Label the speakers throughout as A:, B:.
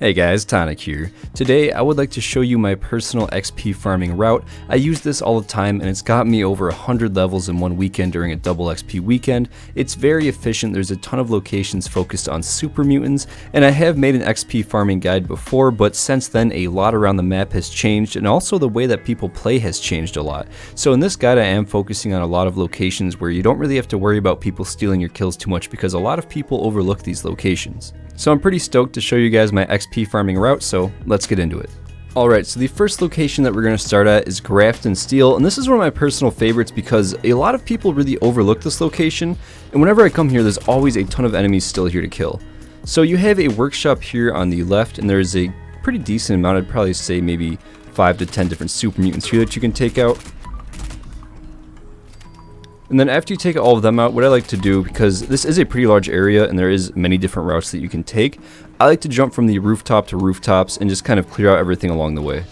A: Hey guys, Tonic here. Today I would like to show you my personal XP farming route. I use this all the time and it's got me over 100 levels in one weekend during a double XP weekend. It's very efficient, there's a ton of locations focused on super mutants, and I have made an XP farming guide before, but since then a lot around the map has changed and also the way that people play has changed a lot. So in this guide I am focusing on a lot of locations where you don't really have to worry about people stealing your kills too much because a lot of people overlook these locations. So I'm pretty stoked to show you guys my XP farming route, so let's get into it. Alright, so the first location that we're going to start at is Grafton Steel, and this is one of my personal favorites because a lot of people really overlook this location, and whenever I come here there's always a ton of enemies still here to kill. So you have a workshop here on the left, and there's a pretty decent amount, I'd probably say maybe 5 to 10 different super mutants here that you can take out. And then after you take all of them out, what I like to do, because this is a pretty large area and there is many different routes that you can take, I like to jump from the rooftop to rooftops and just kind of clear out everything along the way.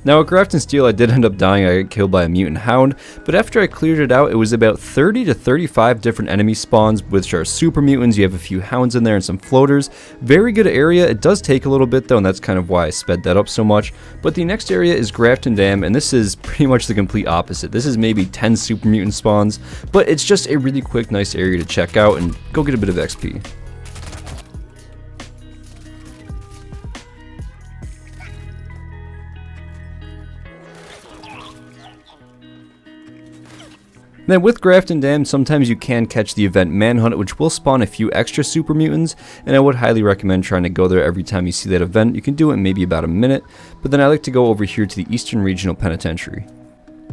A: Now at Grafton Steel I did end up dying, I got killed by a mutant hound, but after I cleared it out it was about 30 to 35 different enemy spawns, which are super mutants. You have a few hounds in there and some floaters. Very good area. It does take a little bit though, and that's kind of why I sped that up so much. But the next area is Grafton Dam, and this is pretty much the complete opposite. This is maybe 10 super mutant spawns, but it's just a really quick, nice area to check out and go get a bit of XP. Then with Grafton Dam, sometimes you can catch the event Manhunt, which will spawn a few extra super mutants, and I would highly recommend trying to go there every time you see that event. You can do it in maybe about a minute, but then I like to go over here to the Eastern Regional Penitentiary.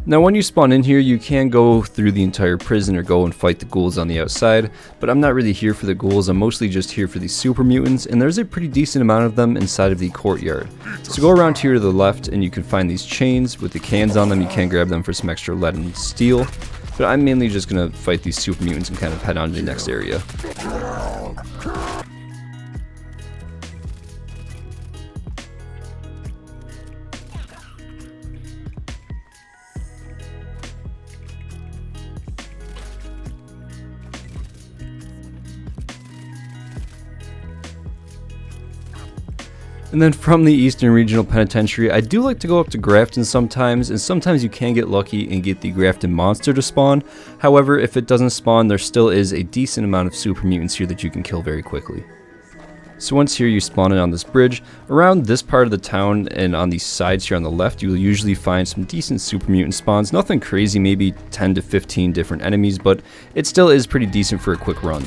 A: Now when you spawn in here, you can go through the entire prison or go and fight the ghouls on the outside, but I'm not really here for the ghouls, I'm mostly just here for the super mutants, and there's a pretty decent amount of them inside of the courtyard. So go around here to the left and you can find these chains with the cans on them. You can grab them for some extra lead and steel. But I'm mainly just going to fight these super mutants and kind of head on to the next area. And then from the Eastern Regional Penitentiary, I do like to go up to Grafton sometimes, and sometimes you can get lucky and get the Grafton monster to spawn. However, if it doesn't spawn, there still is a decent amount of super mutants here that you can kill very quickly. So once here you spawn in on this bridge, around this part of the town and on these sides here on the left, you will usually find some decent super mutant spawns. Nothing crazy, maybe 10 to 15 different enemies, but it still is pretty decent for a quick run.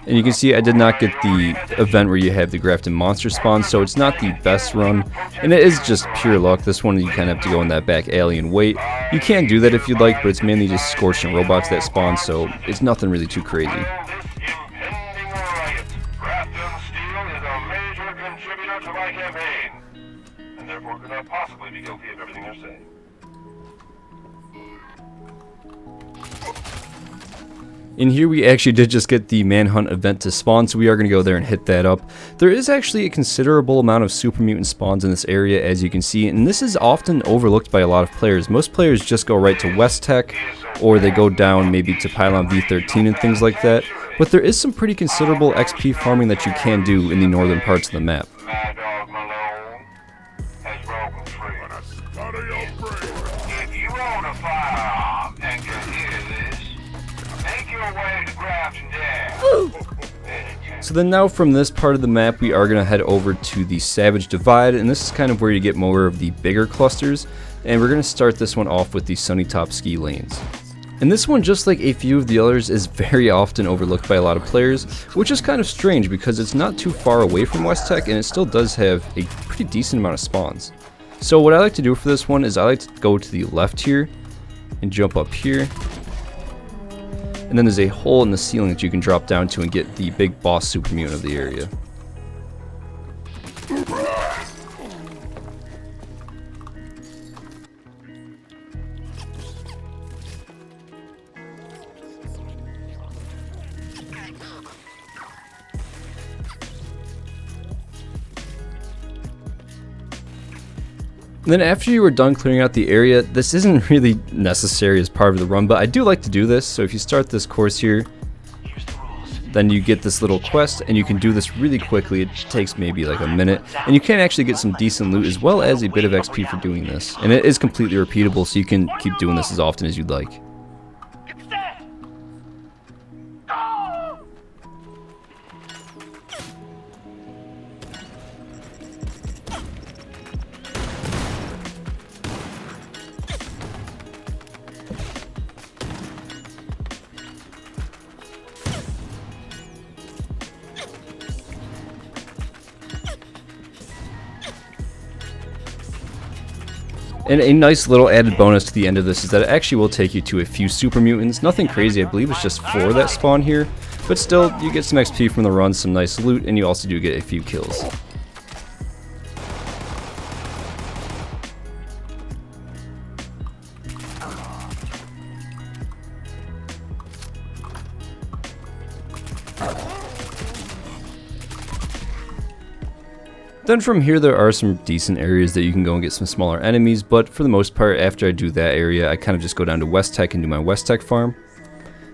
A: And you can see I did not get the event where you have the Grafton monster spawn, so it's not the best run, and it is just pure luck. This one you kind of have to go in that back alley and wait. You can do that if you'd like, but it's mainly just scorched and robots that spawn, so it's nothing really too crazy.
B: Grafton Steel is a major contributor to my campaign, and therefore could not possibly be guilty of everything you're saying.
A: In here we actually did just get the Manhunt event to spawn, so we are going to go there and hit that up. There is actually a considerable amount of super mutant spawns in this area, as you can see, and this is often overlooked by a lot of players. Most players just go right to West Tech, or they go down maybe to Pylon V-13 and things like that, but there is some pretty considerable XP farming that you can do in the northern parts of the map.
B: If you own a firearm and can hear this, make your way to Grafton Dam.
A: So then now from this part of the map we are going to head over to the Savage Divide, and this is kind of where you get more of the bigger clusters, and we're going to start this one off with the Sunnytop Ski Lanes. And this one, just like a few of the others, is very often overlooked by a lot of players, which is kind of strange because it's not too far away from West Tech and it still does have a pretty decent amount of spawns. So what I like to do for this one is I like to go to the left here and jump up here. And then there's a hole in the ceiling that you can drop down to and get the big boss super mutant of the area. And then after you are done clearing out the area, this isn't really necessary as part of the run, but I do like to do this. So if you start this course here, then you get this little quest and you can do this really quickly. It takes maybe like a minute and you can actually get some decent loot as well as a bit of XP for doing this. And it is completely repeatable, so you can keep doing this as often as you'd like. And a nice little added bonus to the end of this is that it actually will take you to a few super mutants. Nothing crazy, I believe it's just 4 that spawn here. But still, you get some XP from the run, some nice loot, and you also do get a few kills. Then from here there are some decent areas that you can go and get some smaller enemies, but for the most part after I do that area I kind of just go down to West Tech and do my West Tech farm.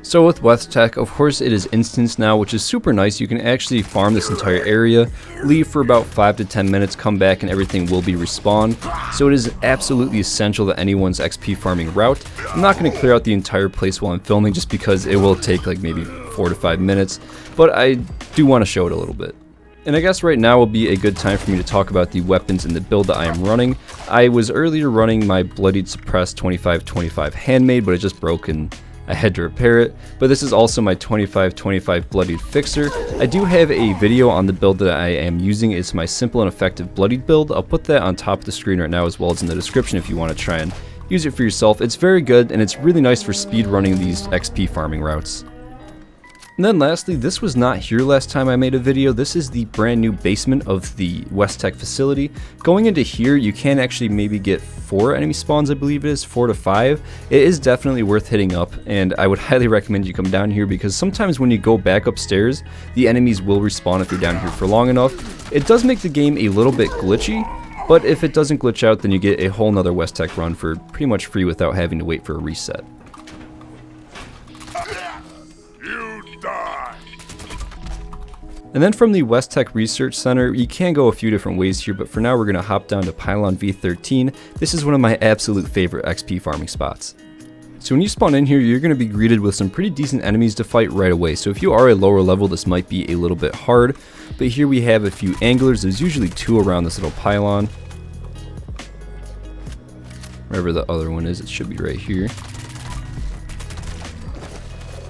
A: So with West Tech, of course it is instance now, which is super nice. You can actually farm this entire area, leave for about 5 to 10 minutes, come back and everything will be respawned. So it is absolutely essential that anyone's XP farming route. I'm not going to clear out the entire place while I'm filming just because it will take like maybe 4 to 5 minutes, but I do want to show it a little bit. And I guess right now will be a good time for me to talk about the weapons and the build that I am running. I was earlier running my Bloodied Suppressed 25-25 handmade, but it just broke and I had to repair it. But this is also my 25-25 Bloodied Fixer. I do have a video on the build that I am using. It's my simple and effective Bloodied build. I'll put that on top of the screen right now as well as in the description if you want to try and use it for yourself. It's very good and it's really nice for speed running these XP farming routes. And then lastly, this was not here last time I made a video. This is the brand new basement of the West Tech facility. Going into here, you can actually maybe get 4 enemy spawns, I believe it is, 4 to 5. It is definitely worth hitting up, and I would highly recommend you come down here because sometimes when you go back upstairs, the enemies will respawn if you're down here for long enough. It does make the game a little bit glitchy, but if it doesn't glitch out, then you get a whole nother West Tech run for pretty much free without having to wait for a reset. And then from the West Tech Research Center, you can go a few different ways here, but for now we're going to hop down to Pylon V-13. This is one of my absolute favorite XP farming spots. So when you spawn in here, you're going to be greeted with some pretty decent enemies to fight right away. So if you are a lower level, this might be a little bit hard, but here we have a few anglers. There's usually 2 around this little pylon. Wherever the other one is, it should be right here.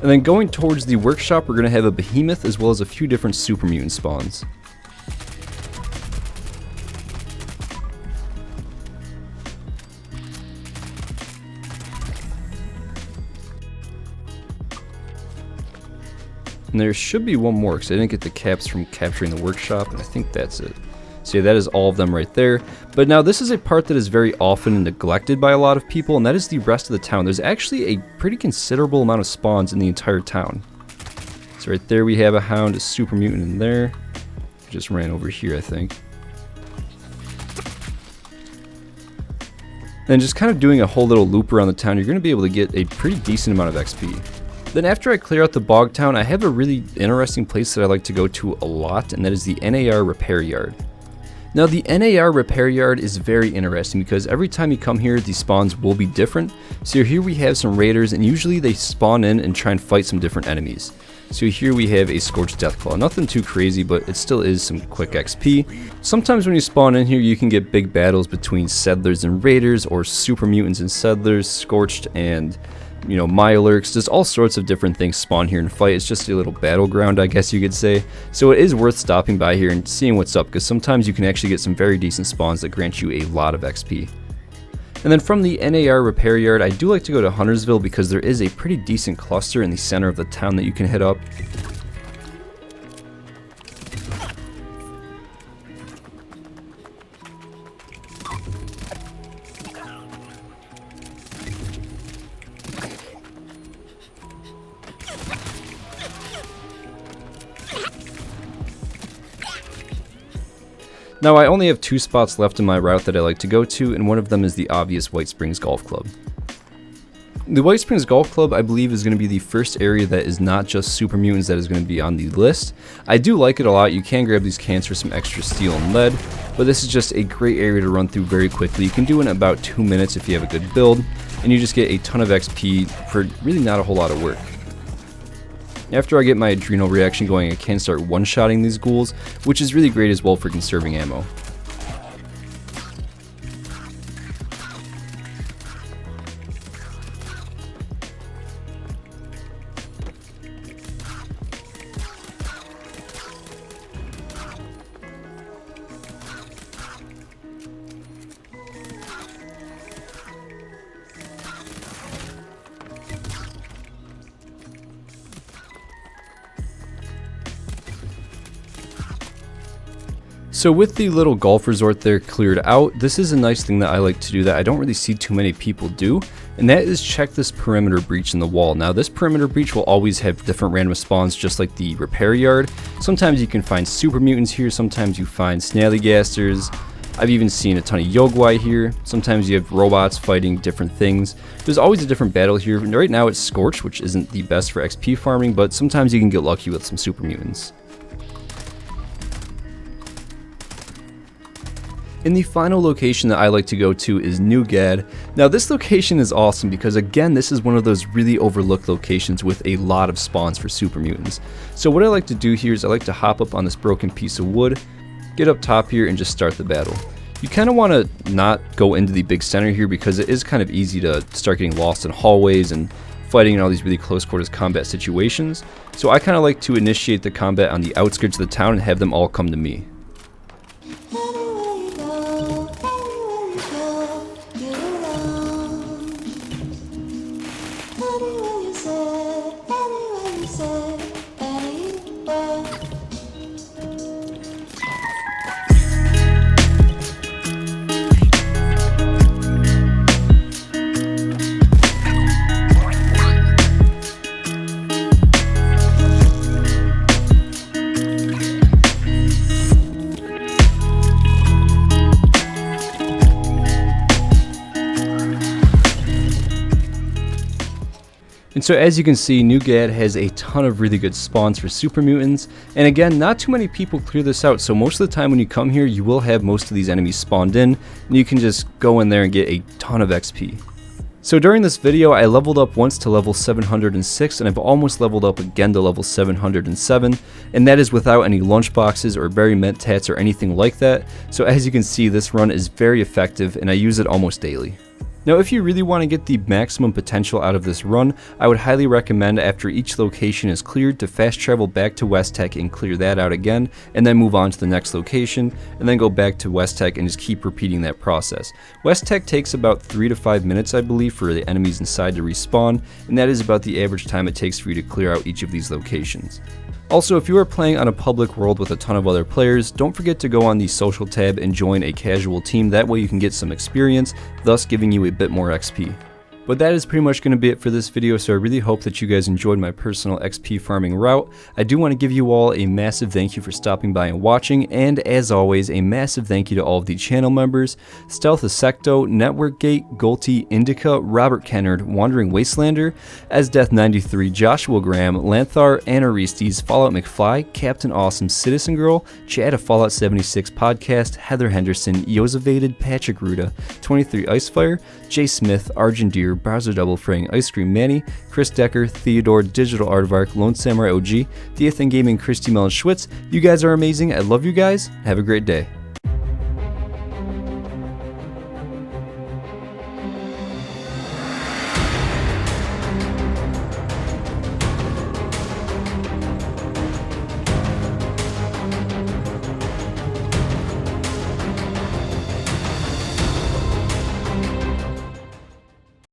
A: And then going towards the workshop, we're going to have a behemoth as well as a few different super mutant spawns. And there should be one more because I didn't get the caps from capturing the workshop, and I think that's it. So yeah, that is all of them right there. But now this is a part that is very often neglected by a lot of people, and that is the rest of the town. There's actually a pretty considerable amount of spawns in the entire town. So right there we have a hound, a super mutant in there. Just ran over here, I think. And just kind of doing a whole little loop around the town, you're going to be able to get a pretty decent amount of XP. Then after I clear out the bog town, I have a really interesting place that I like to go to a lot, and that is the NAR Repair Yard. Now the NAR Repair Yard is very interesting because every time you come here, the spawns will be different. So here we have some raiders, and usually they spawn in and try and fight some different enemies. So here we have a Scorched Deathclaw. Nothing too crazy, but it still is some quick XP. Sometimes when you spawn in here, you can get big battles between settlers and raiders, or super mutants and settlers, Scorched and you know, Mirelurks, there's all sorts of different things spawn here in fight. It's just a little battleground, I guess you could say. So it is worth stopping by here and seeing what's up, because sometimes you can actually get some very decent spawns that grant you a lot of XP. And then from the NAR Repair Yard, I do like to go to Huntersville because there is a pretty decent cluster in the center of the town that you can hit up. Now I only have 2 spots left in my route that I like to go to, and one of them is the obvious White Springs Golf Club. The White Springs Golf Club, I believe, is going to be the first area that is not just super mutants that is going to be on the list. I do like it a lot. You can grab these cans for some extra steel and lead, but this is just a great area to run through very quickly. You can do it in about 2 minutes if you have a good build, and you just get a ton of XP for really not a whole lot of work. After I get my adrenal reaction going, I can start one-shotting these ghouls, which is really great as well for conserving ammo. So with the little golf resort there cleared out, this is a nice thing that I like to do that I don't really see too many people do, and that is check this perimeter breach in the wall. Now this perimeter breach will always have different random spawns just like the repair yard. Sometimes you can find super mutants here, sometimes you find snallygasters. I've even seen a ton of Yogwai here. Sometimes you have robots fighting different things. There's always a different battle here. Right now it's Scorch, which isn't the best for XP farming, but sometimes you can get lucky with some super mutants. And the final location that I like to go to is New Gad. Now this location is awesome because again, this is one of those really overlooked locations with a lot of spawns for super mutants. So what I like to do here is I like to hop up on this broken piece of wood, get up top here and just start the battle. You kind of want to not go into the big center here because it is kind of easy to start getting lost in hallways and fighting in all these really close quarters combat situations. So I kind of like to initiate the combat on the outskirts of the town and have them all come to me. And so as you can see, New Gad has a ton of really good spawns for super mutants, and again, not too many people clear this out, so most of the time when you come here, you will have most of these enemies spawned in, and you can just go in there and get a ton of XP. So during this video, I leveled up once to level 706, and I've almost leveled up again to level 707, and that is without any lunchboxes or berry mentats or anything like that. So as you can see, this run is very effective, and I use it almost daily. Now if you really want to get the maximum potential out of this run, I would highly recommend after each location is cleared to fast travel back to West Tech and clear that out again, and then move on to the next location, and then go back to West Tech and just keep repeating that process. West Tech takes about 3 to 5 minutes, I believe, for the enemies inside to respawn, and that is about the average time it takes for you to clear out each of these locations. Also, if you are playing on a public world with a ton of other players, don't forget to go on the social tab and join a casual team. That way you can get some experience, thus giving you a bit more XP. But that is pretty much going to be it for this video, so I really hope that you guys enjoyed my personal XP farming route. I do want to give you all a massive thank you for stopping by and watching, and as always, a massive thank you to all of the channel members: Stealth Secto, Networkgate, Golty, Indica, Robert Kennard, Wandering Wastelander, Esdeath93, Joshua Graham, Lanthar, Anaristes, Fallout McFly, Captain Awesome, Citizen Girl, Chad of Fallout 76 Podcast, Heather Henderson, Yosevated, Patrick Ruda, 23 Icefire, Jay Smith, Argent Deer, Browser Double Fraying, Ice Cream Manny, Chris Decker, Theodore, Digital Aardvark, Lone Samurai OG, Theathan Gaming, Christy Mellon Schwitz. You guys are amazing. I love you guys. Have a great day.